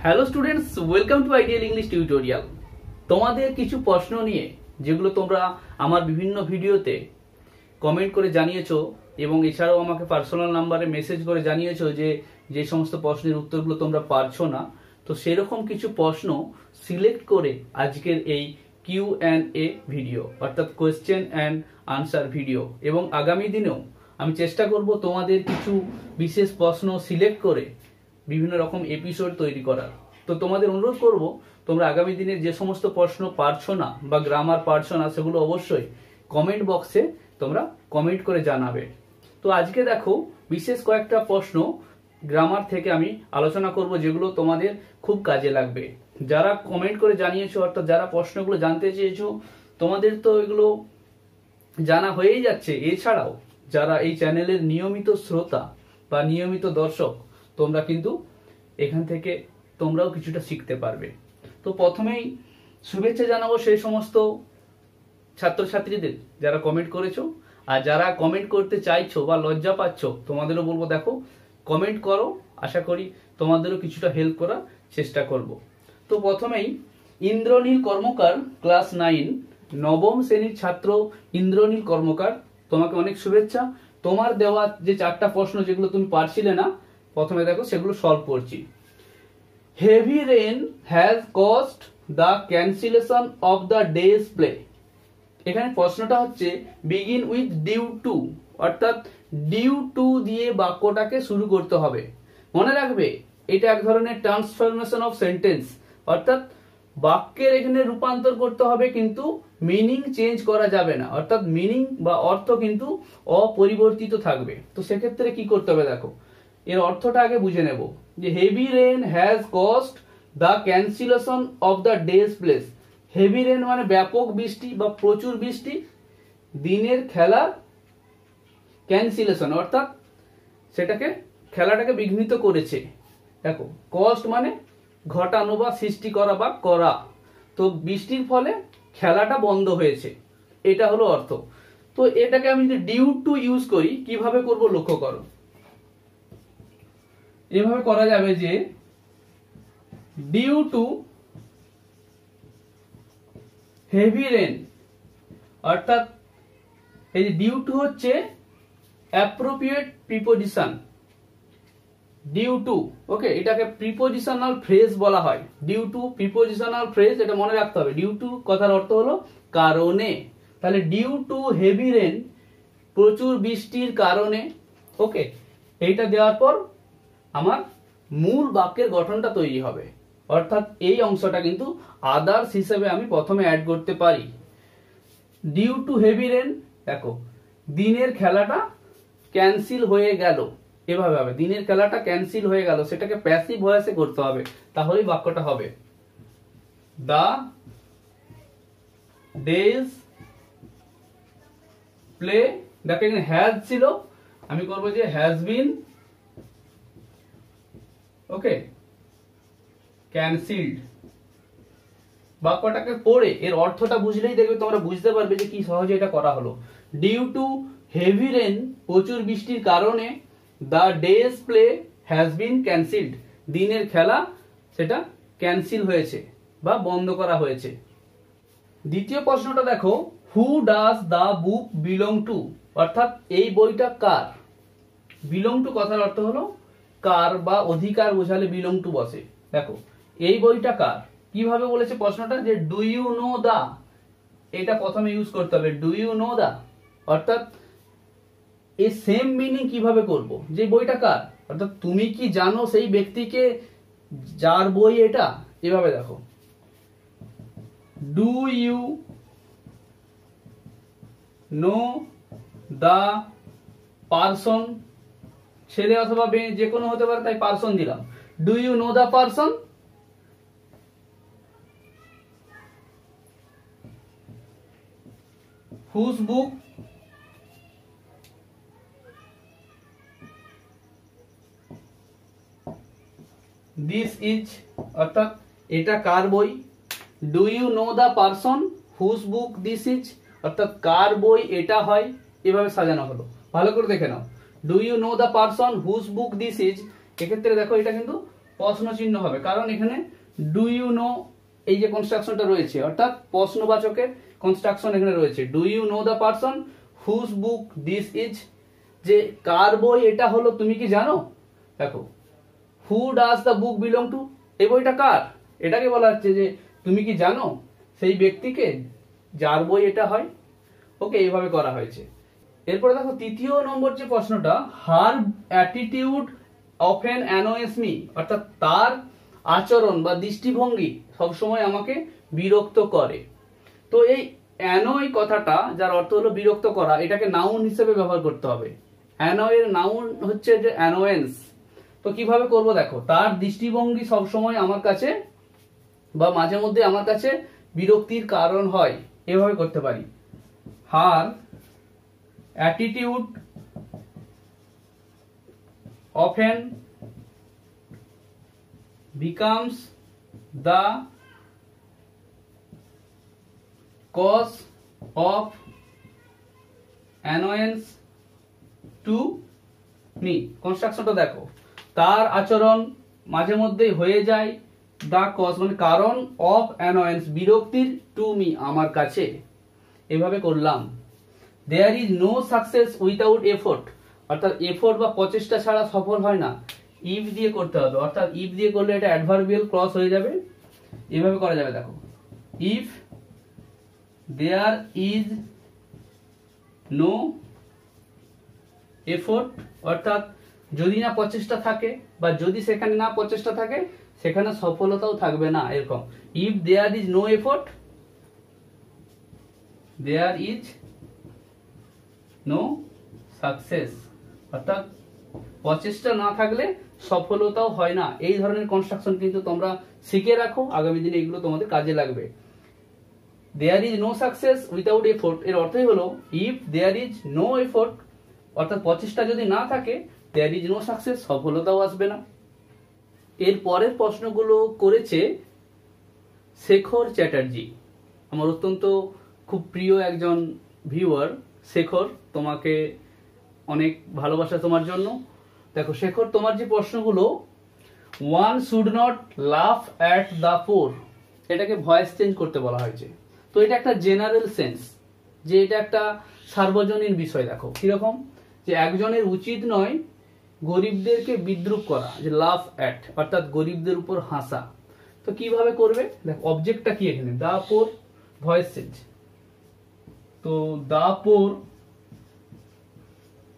Hello students, welcome to ideal English tutorial. তোমাদের কিছু প্রশ্ন নিয়ে যেগুলো তোমরা আমার বিভিন্ন ভিডিওতে কমেন্ট করে জানিয়েছো এবং এছাড়াও আমাকে পার্সোনাল নাম্বারে মেসেজ করে জানিয়েছো যে সমস্ত প্রশ্নের উত্তরগুলো তোমরা পারছো না, তো সেরকম কিছু প্রশ্ন সিলেক্ট করে আজকের এই Q&A ভিডিও অর্থাৎ কোয়েশ্চেন অ্যান্ড আনসার ভিডিও, এবং আগামী দিনেও আমি চেষ্টা করব তোমাদের কিছু বিশেষ প্রশ্ন সিলেক্ট করে বিভিন্ন রকম এপিসোড তৈরি করার। তো তোমাদের অনুরোধ করব, তোমরা আগামী দিনে যে সমস্ত প্রশ্ন পারছো না বা গ্রামার পারছো না সেগুলো অবশ্যই কমেন্ট বক্সে তোমরা কমেন্ট করে জানাবে। তো আজকে দেখো বিশেষ কয়েকটা প্রশ্ন গ্রামার থেকে আমি আলোচনা করব যেগুলো তোমাদের খুব কাজে লাগবে। যারা কমেন্ট করে জানিয়েছো অর্থাৎ যারা প্রশ্নগুলো জানতে চেয়েছো তোমাদের তো এগুলো জানা হয়েই যাচ্ছে। এছাড়াও যারা এই চ্যানেলের নিয়মিত শ্রোতা বা নিয়মিত দর্শক, তোমরা কিন্তু এখান থেকে তোমরাও কিছুটা শিখতে পারবে। তো প্রথমেই শুভেচ্ছা জানাবো সেই সমস্ত ছাত্রছাত্রীদের যারা কমেন্ট করেছো, আর যারা কমেন্ট করতে চাইছো বা লজ্জা পাচ্ছ তোমাদেরও বলবো দেখো কমেন্ট করো, আশা করি তোমাদেরও কিছুটা হেল্প করার চেষ্টা করব। তো প্রথমেই ইন্দ্রনীল কর্মকার, ক্লাস 9 নবম শ্রেণীর ছাত্র ইন্দ্রনীল কর্মকার, তোমাকে অনেক শুভেচ্ছা। তোমার দেওয়া যে 4টা প্রশ্ন যেগুলো তুমি পারছিলে না, প্রথমে দেখো সেগুলো সলভ করছি। Heavy rain has caused the cancellation of the day's play. এখানে প্রশ্নটা হচ্ছে বিগিন উইথ ডিউ টু, অর্থাৎ ডিউ টু দিয়ে বাক্যটাকে শুরু করতে হবে। মনে রাখবে এটা এক ধরনের ট্রান্সফরমেশন অফ সেন্টেন্স, অর্থাৎ বাক্যের এখানে রূপান্তর করতে হবে কিন্তু মিনিং চেঞ্জ করা যাবে না, অর্থাৎ মিনিং বা অর্থ কিন্তু অপরিবর্তিত থাকবে। তো সেক্ষেত্রে কি করতে হবে দেখো, এর অর্থটা আগে বুঝে নেব। যে heavy rain has caused the cancellation of the day's plays. Heavy rain মানে ব্যাপক বৃষ্টি বা প্রচুর বৃষ্টি, দিনের খেলা ক্যান্সেলেশন অর্থাৎ সেটাকে খেলাটাকে বিঘ্নিত করেছে। দেখো কস্ট মানে ঘটানো বা সৃষ্টি করা বা করা, তো বৃষ্টির ফলে খেলাটা বন্ধ হয়েছে, এটা হলো অর্থ। তো এটাকে আমি যদি ডিউ টু ইউজ করি কিভাবে করব লক্ষ্য করো। এভাবে করা যাবে যে ডিউ টু হেভি রেন, অর্থাৎ এই যে ডিউ টু হচ্ছে অ্যাপ্রোপ্রিয়েট প্রিপোজিশন। ডিউ টু, ওকে, এটাকে প্রিপোজিশনাল ফ্রেজ বলা হয়। ডিউ টু প্রিপোজিশনাল ফ্রেজ, এটা মনে রাখতে হবে। ডিউ টু কথার অর্থ হলো কারণে, তাহলে ডিউ টু হেভি রেন প্রচুর বৃষ্টির কারণে, ওকে, এইটা দেওয়ার পর আমার মূল বাক্যের গঠনটা তৈরি হবে। অর্থাৎ এই অংশটা কিন্তু আদার্স হিসেবে আমি প্রথমে অ্যাড করতে পারি। ডিউ টু হেভি রেন, দেখো দিনের খেলাটা ক্যান্সেল হয়ে গেল, এভাবে হবে দিনের খেলাটা ক্যান্সেল হয়ে গেল, সেটাকে প্যাসিভ ভয়েসে করতে হবে, তাহলেই বাক্যটা হবে। দা ডেজ প্লে, দেখো এখানে হ্যাজ ছিল, আমি করবো যে হ্যাজ বিন, ওকে, ক্যান্সেলড। বাক্যটাকে পড়ে এর অর্থটা বুঝলেই দেখবে তোমরা বুঝতে পারবে যে কি সহজে এটা করা হলো। ডিউ টু হেভি রেন প্রচুর বৃষ্টির কারণে the day's play has been cancelled, দিনের খেলা সেটা ক্যান্সেল হয়েছে বা বন্ধ করা হয়েছে। দ্বিতীয় প্রশ্নটা দেখো, who does the book belong two, অর্থাৎ এই বইটা কার। বিলং টু কথার অর্থ হলো কার বা অধিকার বোঝালে বিলং টু বসে। দেখো এই বইটা কার, কিভাবে বলেছে প্রশ্নটা, যে ডু ইউ নো দা, এটা প্রথমে ইউজ করতে হবে। ডু ইউ নো দা, অর্থাৎ এই সেম মিনিং কিভাবে করব, যে বইটা কার, অর্থাৎ তুমি কি জানো সেই ব্যক্তিকে যার বই এটা। এভাবে দেখো, do you know the person, ছেলে অথবা মেয়ে যে কোনো হতে পারে, তাই পারসন দিলাম। Do you know the person whose book this is, অর্থাৎ এটা কার বই। Do you know the person whose book this is, অর্থাৎ কার বই এটা হয়। এভাবে সাজানো হলো, ভালো করে দেখে নাও। Do you know the person whose book this is, এক্ষেত্রে দেখো এটা কিন্তু প্রশ্ন চিহ্ন হবে, কারণ এখানে ডু ইউ নো এই যে কনস্ট্রাকশনটা রয়েছে, অর্থাৎ প্রশ্নবাচকের কনস্ট্রাকশন এখানে রয়েছে। Do you know the person whose book this is, যে কার বই এটা হলো তুমি কি জানো। দেখো who does the book belong to, এই বইটা কার, এটাকে বলা হচ্ছে যে তুমি কি জানো সেই ব্যক্তিকে যার বই এটা হয়। ওকে, এইভাবে করা হয়েছে। এরপরে দেখো তৃতীয় নম্বর যে প্রশ্নটা, হার অ্যাটিটিউড অফেন অ্যানোয়েস মি, অর্থাৎ তার আচরণ বা দৃষ্টিভঙ্গি সবসময় আমাকে বিরক্ত করে। তো এই অ্যানয় কথাটা, যার অর্থ হলো বিরক্ত করা, এটাকে নাউন হিসেবে ব্যবহার করতে হবে। অ্যানয়ের নাউন হচ্ছে যে অ্যানোয়েন্স। তো কিভাবে করব দেখো, তার দৃষ্টিভঙ্গি সবসময় আমার কাছে বা মাঝে মধ্যে আমার কাছে বিরক্তির কারণ হয়, এভাবে করতে পারি। Her attitude often becomes the cause of annoyance to me। কনস্ট্রাকশনটা দেখো, তার আচরণ মাঝে মধ্যেই হয়ে যায় দা কজ মানে কারণ, অফ অ্যানোয়েন্স বিরক্তির, টু মি আমার কাছে। এভাবে করলাম। There is no success without effort, অর্থাৎ এফোর্ট বা প্রচেষ্টা ছাড়া সফল হয় না। ইফ দিয়ে করতে হবে, অর্থাৎ ইফ দিয়ে করলে এটা অ্যাডভার্বিয়াল ক্লজ হয়ে যাবে। এভাবে করা যাবে, দেখো if there is no effort, অর্থাৎ যদি না প্রচেষ্টা থাকে বা যদি সেখানে না প্রচেষ্টা থাকে সেখানে সফলতাও থাকবে না, এরকম। If there is no effort, there is no success, অর্থাৎ প্রচেষ্টা না থাকলে সফলতাও হয় না। এই ধরনের কনস্ট্রাকশন কিন্তু তোমরা শিখে রাখো, আগামী দিনে এগুলো তোমাদের কাজে লাগবে। There is no success without effort এর অর্থই হলো if there is no effort, অর্থাৎ প্রচেষ্টা যদি না থাকে, দেয়ার ইজ নো সাকসেস, সফলতাও আসবে না। এর পরের প্রশ্নগুলো করেছে শেখর চ্যাটার্জি, আমার অত্যন্ত খুব প্রিয় একজন ভিউয়ার। শেখর, তোমাকে অনেক ভালোবাসা তোমার জন্য। দেখো শেখর, তোমার যে প্রশ্নগুলো, ওয়ান শুড নট লাফ অ্যাট দ্য পোর, এটাকে ভয়েস চেঞ্জ করতে বলা হয়েছে। তো এটা একটা জেনারেল সেন্স, যে এটা একটা সার্বজনীন বিষয়। দেখো কিরকম, যে একজনের উচিত নয় গরিবদেরকে বিদ্রুপ করা, যে লাফ অ্যাট অর্থাৎ গরিবদের উপর হাসা। তো কিভাবে করবে দেখো, অবজেক্টটা কি এখানে, দা পোর, ভয়েস চেঞ্জ। তো দা পোর,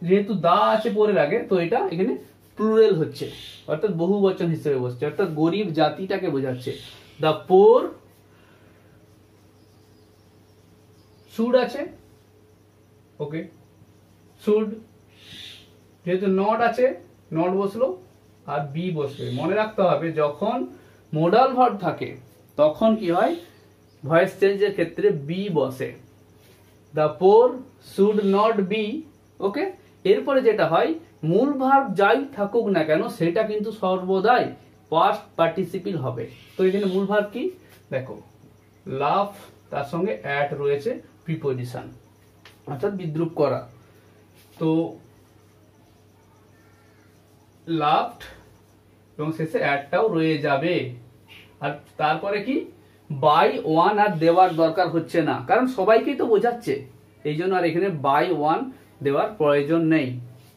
যেহেতু দা আছে পরের আগে, তো এটা এখানে প্লুরাল হচ্ছে, অর্থাৎ বহু বচন হিসেবে বসছে, অর্থাৎ গরিব জাতিটাকে বোঝাচ্ছে। দা পোর শুড আছে, ওকে, শুড, যেহেতু নট আছে নট বসলো আর বি বসবে। মনে রাখতে হবে যখন মোডাল ভার্ব থাকে তখন কি হয়, ভয়েস চেঞ্জের ক্ষেত্রে বি বসে। The poor should not be, okay. এরপরে যেটা হয়, মূল ভার্ব যাই থাকুক না কেন সেটা কিন্তু সর্বদাই পাস্ট পার্টিসিপল হবে। তো এখানে মূল ভার্ব কি দেখো, লাভ, তার সঙ্গে অ্যাট রয়েছে প্রিপোজিশন, অর্থাৎ বিদ্রুপ করা। তো লাভড এবং শেষে অ্যাডটাও রয়ে যাবে। আর তারপরে কি, বাই ওয়ান আর দেওয়ার দরকার হচ্ছে না, কারণ সবাইকেই তো বোঝাচ্ছে, এই জন্য আর এখানে বাই ওয়ান দেওয়ার প্রয়োজন নেই।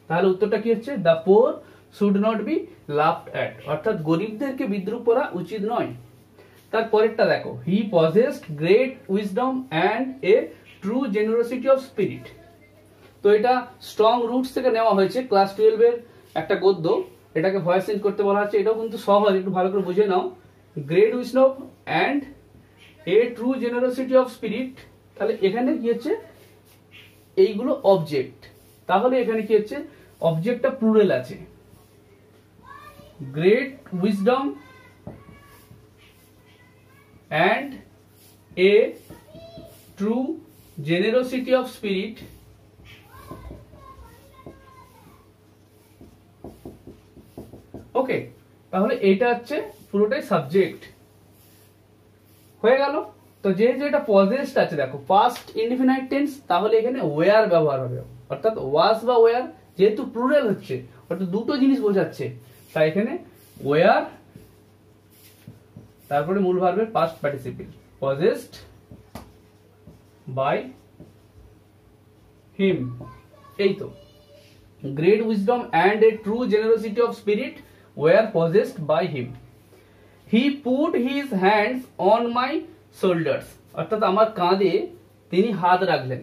তাহলে উত্তরটা কি হচ্ছে, the poor should not be laughed at, অর্থাৎ গরিবদেরকে বিদ্রুপ করা উচিত নয়। তারপরেরটা দেখো, he possessed great wisdom and a true generosity of spirit. তো এটা স্ট্রং রুটস থেকে নেওয়া হয়েছে, ক্লাস 12 এর একটা গদ্য, এটাকে ভয়েস চেঞ্জ করতে বলা হচ্ছে। এটাও কিন্তু সহজ, একটু ভালো করে বুঝে নাও। Great wisdom and a true generosity of spirit, তাহলে এখানে কি হচ্ছে, এইগুলো অবজেক্ট, তাহলে এখানে কি হচ্ছে, অবজেক্টটা প্লুরাল আছে। Great wisdom and a true generosity of spirit, okay. তাহলে এটা হচ্ছে পুরোটাই সাবজেক্ট হয়ে গেল। তো যেহেতু এটা পজেসড আছে, দেখো পাস্ট ইনডিফিনাইট টেন্স, তাহলে এখানে ওয়্যার ব্যবহার হবে, অর্থাৎ ওয়াজ বা ওয়্যার, যেহেতু প্লুরাল হচ্ছে অর্থাৎ দুটো জিনিস বোঝাচ্ছে, তাই এখানে ওয়্যার তারপরে মূল ভার্বের past participle possessed by him. এই তো great wisdom and a true generosity of spirit were possessed by him. He put his hands on my shoulders, অর্থাৎ আমার কাঁধে তিনি হাত রাখলেন।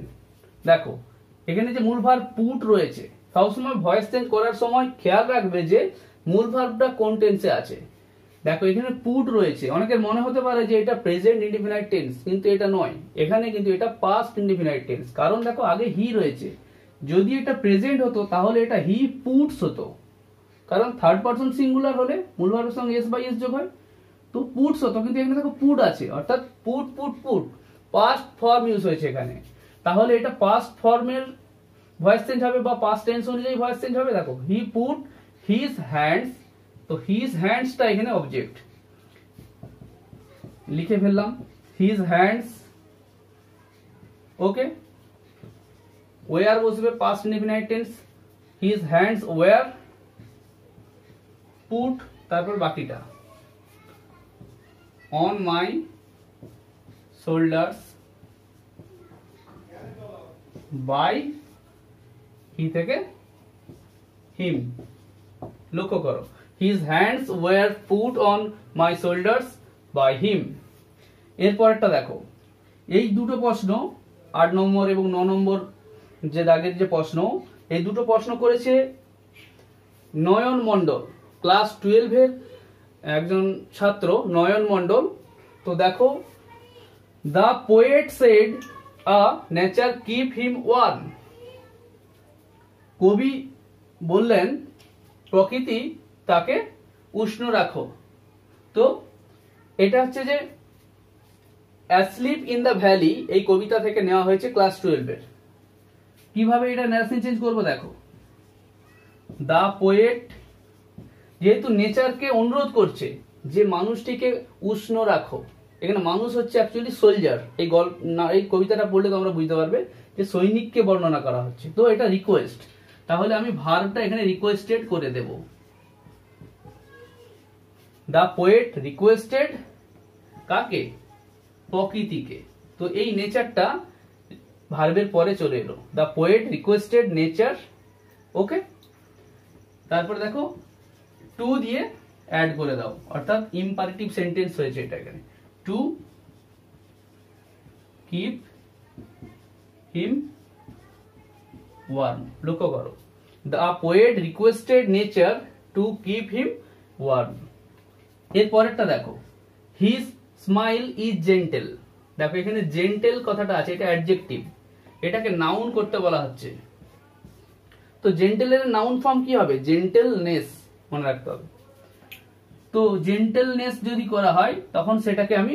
দেখো এখানে যে মূল ভার্ব পুট রয়েছে, সবসময় ভয়েস চেঞ্জ করার সময় খেয়াল রাখবে যে মূল ভার্বটা কোন টেন্সে আছে। দেখো এখানে পুট রয়েছে, অনেকের মনে হতে পারে যে এটা প্রেজেন্ট ইনডিফিনাইট টেন্স, কিন্তু এটা নয়, এখানে কিন্তু এটা পাস্ট ইনডিফিনাইট টেন্স। কারণ দেখো আগে হি রয়েছে, যদি এটা প্রেজেন্ট হতো তাহলে এটা হি পুটস হতো, কারণ থার্ড পারসন সিঙ্গুলার হলে মূল ভার্বের সঙ্গে এস বাই এস যোগ হয়, তো পুটস হতো। কিন্তু এখানে দেখো পুট আছে, অর্থাৎ put put put past form use হয়েছে এখানে, তাহলে এটা পাস্ট ফর্মের ভয়েস চেঞ্জ হবে বা পাস্ট টেন্স অনুযায়ী ভয়েস চেঞ্জ হবে। দেখো হি পুট হিজ হ্যান্ডস, তো হিজ হ্যান্ডসটা এখানে অবজেক্ট, লিখে ফেললাম হিজ হ্যান্ডস। ওকে, ওয়ার বসবে past indefinite tense, his hands were put, তারপর বাকিটা on my shoulders by he থেকে হিম। লক্ষ্য করো his hands were put on my shoulders by him. এরপরটা দেখো, এই দুটো প্রশ্ন 8 নম্বর এবং 9 নম্বর যে দাগের যে প্রশ্ন, এই দুটো প্রশ্ন করেছে নয়ন মণ্ডল, ক্লাস 12-এর একজন ছাত্র নয়ন মণ্ডল। তো দেখো the poet said O nature keep him warm, কবি বললেন প্রকৃতি তাকে উষ্ণ রাখো। তো এটা হচ্ছে যে অ্যাসলিপ ইন দ্য ভ্যালি, এই কবিতা থেকে নেওয়া হয়েছে ক্লাস 12-এর। কিভাবে এটা ন্যারেশন চেঞ্জ করবো দেখো, দ্য পোয়েট যেহেতু নেচারকে অনুরোধ করছে যে মানুষটিকে উষ্ণ রাখো, এখানে মানুষ হচ্ছে অ্যাকচুয়ালি সোলজার। এই কবিতাটা পড়লে তোমরা বুঝতে পারবে যে সৈনিককে বর্ণনা করা হচ্ছে, তো এটা রিকোয়েস্ট, তাহলে আমি ভার্বটা এখানে রিকোয়েস্টেড করে দেব। দ্য পোয়েট রিকোয়েস্টেড কাকে? প্রকৃতিকে। তো এই নেচারটা ভার্বের পরে চলে এলো, দ্য পোয়েট রিকোয়েস্টেড নেচার। ওকে, তারপরে দেখো টু দিয়ে অ্যাড করে দাও, অর্থাৎ ইম্পারেটিভ সেন্টেন্স হয়েছে এটা এখানে, টু কিপ হিম ওয়ার্ম। লক্ষ্য করো the poet requested nature to keep him warm. এর পরেরটা দেখো, হিজ স্মাইল ইজ জেন্টেল। দেখো এখানে জেন্টেল কথাটা আছে, এটা অ্যাডজেক্টিভ, এটাকে নাউন করতে বলা হচ্ছে। তো জেন্টেলের নাউন ফর্ম কি হবে? জেন্টেলনেস, মনে রাখতে হবে। তো জেন্টেলনেস যদি করা হয় তখন সেটাকে আমি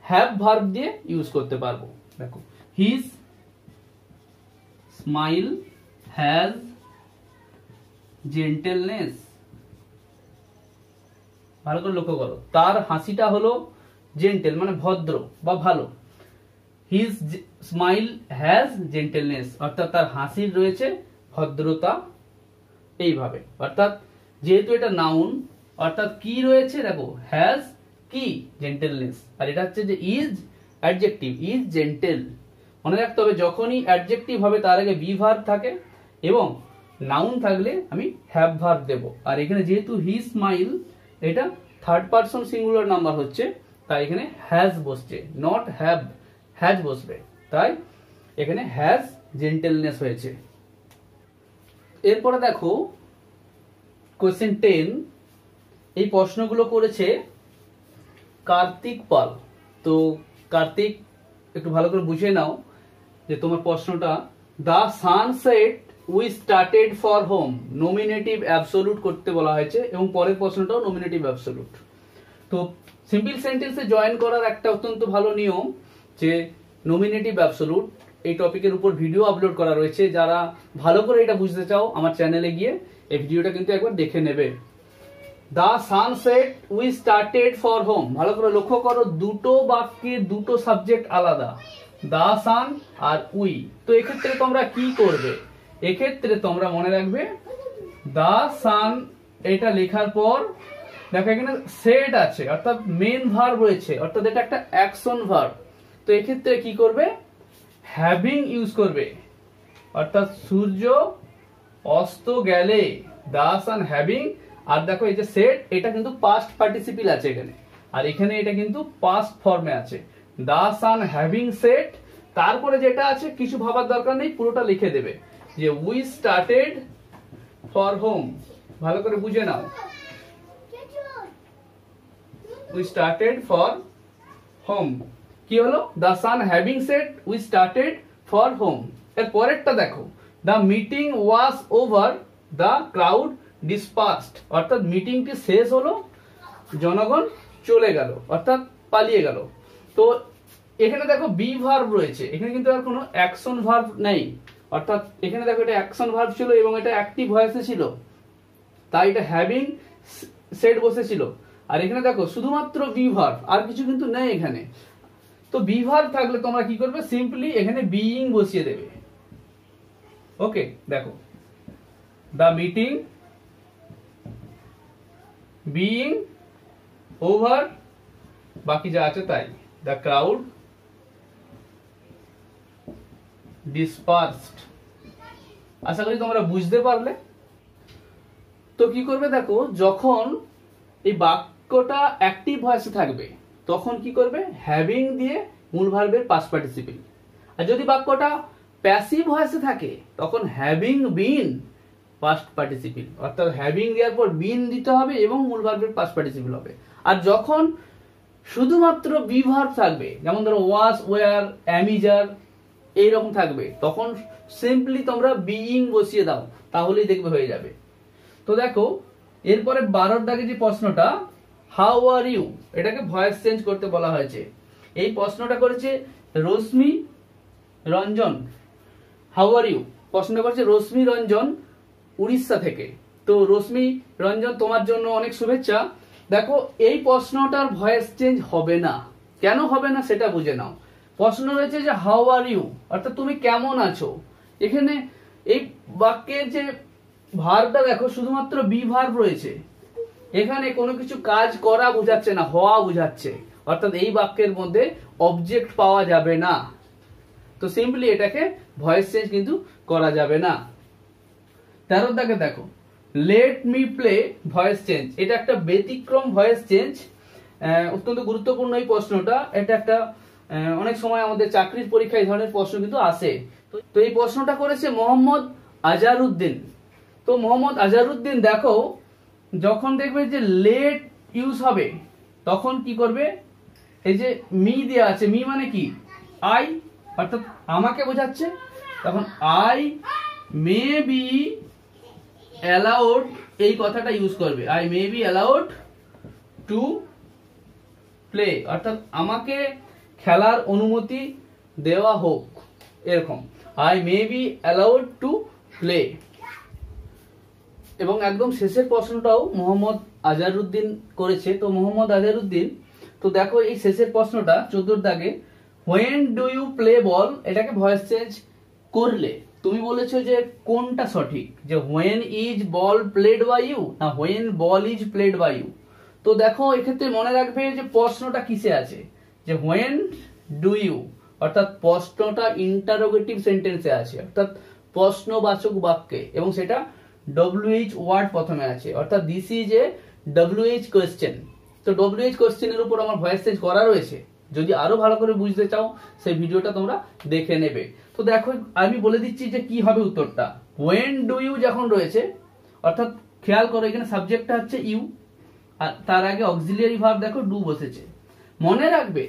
হ্যাভ ভার্ব দিয়ে ইউজ করতে পারবো। দেখো হিজ স্মাইল হ্যাজ জেন্টেলনেস। ভালো করে লক্ষ্য করো, তার হাসিটা হলো জেন্টেল মানে ভদ্র বা ভালো। হিজ স্মাইল হ্যাজ জেন্টেলনেস, অর্থাৎ তার হাসির রয়েছে ভদ্রতা। এইভাবে, অর্থাৎ যেহেতু এটা নাউন, অর্থাৎ কি রয়েছে দেখো, হ্যাজ কি জেন্টেলনেস, আর এটা হচ্ছে যে ইজ অ্যাডজেক্টিভ, ইজ জেন্টেল। মনে রাখতে হবে যখনই অ্যাডজেক্টিভ হবে তার আগে বি ভার্ব থাকে এবং নাউন থাকলে আমি হ্যাভ ভার্ব দেব। আর এখানে যেহেতু হি স্মাইল এটা থার্ড পারসন সিঙ্গুলার নাম্বার হচ্ছে, তাই এখানে হ্যাজ বসছে, নট হ্যাভ, হ্যাজ বসবে, তাই এখানে হ্যাজ জেন্টেলনেস হয়েছে। এরপরে দেখো কোয়েশ্চেন 10, এই প্রশ্নগুলো করেছে কার্তিক পাল। তো কার্তিক, একটু ভালো করে বুঝে নাও যে তোমার প্রশ্নটা, the sunset we started for home, nominative absolute করতে বলা হয়েছে এবং পরের প্রশ্নটাও নমিনেটিভ অ্যাবসোলুট। তো সিম্পল সেন্টেন্সে জয়েন করার একটা অত্যন্ত ভালো নিয়ম যে নমিনেটিভ অ্যাবসোলুট, এই টপিকের উপর ভিডিও আপলোড করা রয়েছে। যারা ভালো করে এটা বুঝতে চাও আমার চ্যানেলে গিয়ে এই ভিডিওটা কিন্তু একবার দেখে নেবে। The sunset we started for home, ভালো করে লক্ষ্য করো দুটো বাক্যের দুটো সাবজেক্ট আলাদা, দ্য সান আর উই। তো এক্ষেত্রে তোমরা কি করবে? এক্ষেত্রে তোমরা মনে রাখবে দ্য সান এটা লেখার পর দেখো এখানে সেট আছে অর্থাৎ মেন ভার্ব রয়েছে, অর্থাৎ এটা একটা অ্যাকশন ভার্ব। তো এক্ষেত্রে কি করবে, হ্যাভিং ইউজ করবে, অর্থাৎ সূর্য অস্ত গেলে, দা সান হ্যাভিং। আর দেখো এই যে সেট, এটা কিন্তু পাস্ট পার্টিসিপল আছে এখানে, আর এখানে এটা কিন্তু পাস্ট ফর্মে আছে, দা সান হ্যাভিং সেট। তারপরে যেটা আছে কিছু ভাবার দরকার নেই, পুরোটা লিখে দেবে যে উই স্টার্টেড ফর হোম। ভালো করে বুঝে নাও, উই স্টার্টেড ফর হোম কি হলো, the sun having set we started for home. এর পরেরটা দেখো, the meeting was over, the crowd dispersed, অর্থাৎ মিটিংটি শেষ হলো, জনগণ চলে গেল, অর্থাৎ পালিয়ে গেল। তো এখানে দেখো বি ভার্ব রয়েছে, এখানে কিন্তু আর কোনো অ্যাকশন ভার্ব নেই, অর্থাৎ এখানে দেখো এটা অ্যাকশন ভার্ব ছিল এবং এটা অ্যাক্টিভ ভয়েসে ছিল, তাই এটা হ্যাভিং সেট বসেছিল। আর এখানে দেখো শুধুমাত্র বি ভার্ব, আর কিছু কিন্তু নেই এখানে। তো বি ভার্ব থাকলে তোমরা কি করবে, সিম্পলি এখানে বিইং বসিয়ে দেবে। ওকে, দেখো দ্য মিটিং বিইং ওভার, বাকি যা আছে তাই, দ্য ক্রাউড ডিসপার্সড। আশা করি তোমরা বুঝতে পারলে। তো কি করবে দেখো, যখন এই বাক্যটা অ্যাক্টিভ ভয়েসে থাকবে তখন কি করবে, হ্যাভিং দিয়ে মূল ভার্বের পাস্ট পার্টিসিপল। আর যদি বাক্যটা প্যাসিভ ভয়েসে থাকে তখন হ্যাভিং বিন পাস্ট পার্টিসিপল, অর্থাৎ হ্যাভিং দেওয়ার পর বিন দিতে হবে এবং মূল ভার্বের পাস্ট পার্টিসিপল হবে। আর যখন শুধুমাত্র বি ভার্ব থাকবে, যেমন ধরো ওয়াজ, ওয়ার, অ্যামিজার এইরকম থাকবে, তখন সিম্পলি তোমরা বিইং বসিয়ে দাও, তাহলেই দেখবে হয়ে যাবে। তো দেখো এরপরে 12 দাগে যে প্রশ্নটা, হাউ আর ইউ, এটাকে ভয়েস চেঞ্জ করতে বলা হয়েছে। এই প্রশ্নটা করেছে রশ্মি রঞ্জন। হাউ আর ইউ প্রশ্নটা করেছে রশ্মি রঞ্জন উড়িষ্যা থেকে। তো রশ্মি রঞ্জন, তোমার জন্য অনেক শুভেচ্ছা। দেখো এই প্রশ্নটার ভয়েস চেঞ্জ হবে না, কেন হবে না সেটা বুঝে নাও। প্রশ্ন রয়েছে যে হাউ আর ইউ, অর্থাৎ তুমি কেমন আছো। এখানে এই বাক্যের যে ভার্বটা দেখো শুধুমাত্র বি ভার্ব রয়েছে, এখানে কোনো কিছু কাজ করা বোঝাচ্ছে না, হওয়া বোঝাচ্ছে, অর্থাৎ এই বাক্যের মধ্যে অবজেক্ট পাওয়া যাবে না। তো সিম্পলি এটাকে ভয়েস চেঞ্জ কিন্তু করা যাবে না। 13 দাগে দেখো, let me play voice change, এটা একটা ব্যতিক্রম ভয়েস চেঞ্জ, অত্যন্ত গুরুত্বপূর্ণ এই প্রশ্নটা। এটা একটা অনেক সময় আমাদের চাকরির পরীক্ষায় এই ধরনের প্রশ্ন কিন্তু আসে। তো এই প্রশ্নটা করেছে মোহাম্মদ আজহারউদ্দিন। তো মোহাম্মদ আজহারউদ্দিন দেখো যখন দেখবে যে লেট ইউজ হবে তখন কি করবে, এই যে মি দেয়া আছে, মি মানে কি আই, অর্থাৎ আমাকে বোঝাচ্ছে, তখন আই মে বি অ্যালাউড, এই কথাটা ইউজ করবে, I may be allowed to play, অর্থাৎ আমাকে খেলার অনুমতি দেওয়া হোক, এরকম I may be allowed to play. এবং একদম শেষের প্রশ্নটাও মোহাম্মদ আজহারউদ্দিন করেছে। তো মোহাম্মদ আজহারউদ্দিন, তো দেখো এই শেষের প্রশ্নটা 14 দাগে, হোয়েন ডু ইউ প্লে বল, এটাকে ভয়েস চেঞ্জ করলে তুমি বলেছো যে কোনটা সঠিক, যে when is ball played by you না when ball is played by you. তো দেখো এক্ষেত্রে মনে রাখবে যে প্রশ্নটা কিসে আছে, যে হোয়েন ডু ইউ, অর্থাৎ প্রশ্নটা ইন্টারোগেটিভ সেন্টেন্সে আছে, অর্থাৎ প্রশ্নবাচক বাক্যে, এবং সেটা WH ওয়ার্ড প্রথমে আছে, অর্থাৎ this is a WH question. তো WH কোয়েশ্চেনের উপর আমার ভয়েস চেঞ্জ করা রয়েছে, যদি আরো ভালো করে বুঝতে চাও সেই ভিডিওটা তোমরা দেখে নেবে। তো দেখো আমি বলে দিচ্ছি যে কি হবে উত্তরটা। হোয়েন ডু ইউ যখন রয়েছে, অর্থাৎ খেয়াল করো এখানে সাবজেক্টটা হচ্ছে ইউ, আর তার আগে অক্সিলিয়ারি ভার্ব দেখো ডু বসেছে। মনে রাখবে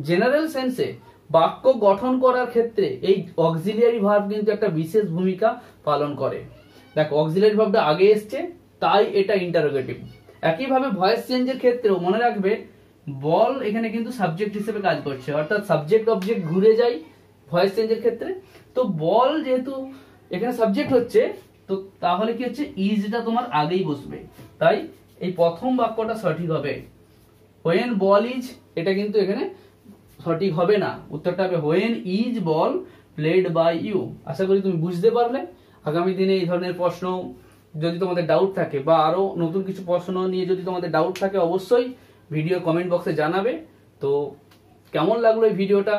জেনারেল সেন্সে বাক্য গঠন করার ক্ষেত্রে এই অক্সিলিয়ারি ভার্ব কিন্তু একটা বিশেষ ভূমিকা পালন করে। দেখো অক্সিলিয়ারি ভার্বটা আগে এসছে তাই এটা ইন্টারোগেটিভ। একইভাবে ভয়েস চেঞ্জের ক্ষেত্রেও মনে রাখবে বল এখানে কিন্তু সাবজেক্ট হিসেবে কাজ করছে, অর্থাৎ সাবজেক্ট অবজেক্ট ঘুরে যায় ভয়েস চেঞ্জের ক্ষেত্রে। তো বল যেহেতু এখানে সাবজেক্ট হচ্ছে, তো তাহলে কি হচ্ছে ইজটা তোমার আগেই বসবে, তাই এই প্রথম বাক্যটা সঠিক হবে। হোয়েন বল ইজ, এটা কিন্তু এখানে সঠিক হবে না, উত্তরটা হবে when is ball played by you. আশা করি তুমি বুঝতে পারলে। আগামী দিনে এই ধরনের প্রশ্ন যদি তোমাদের ডাউট থাকে বা আরো নতুন কিছু প্রশ্ন নিয়ে যদি তোমাদের ডাউট থাকে অবশ্যই ভিডিও কমেন্ট বক্সে জানাবে। তো কেমন লাগলো এই ভিডিওটা,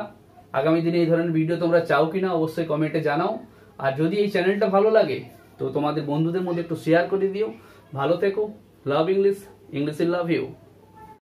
আগামী দিনে এই ধরনের ভিডিও তোমরা চাও কিনা অবশ্যই কমেন্টে জানাও। আর যদি এই চ্যানেলটা ভালো লাগে তো তোমাদের বন্ধুদের মধ্যে একটু শেয়ার করে দিও। ভালো থেকো। Love English, English in love you.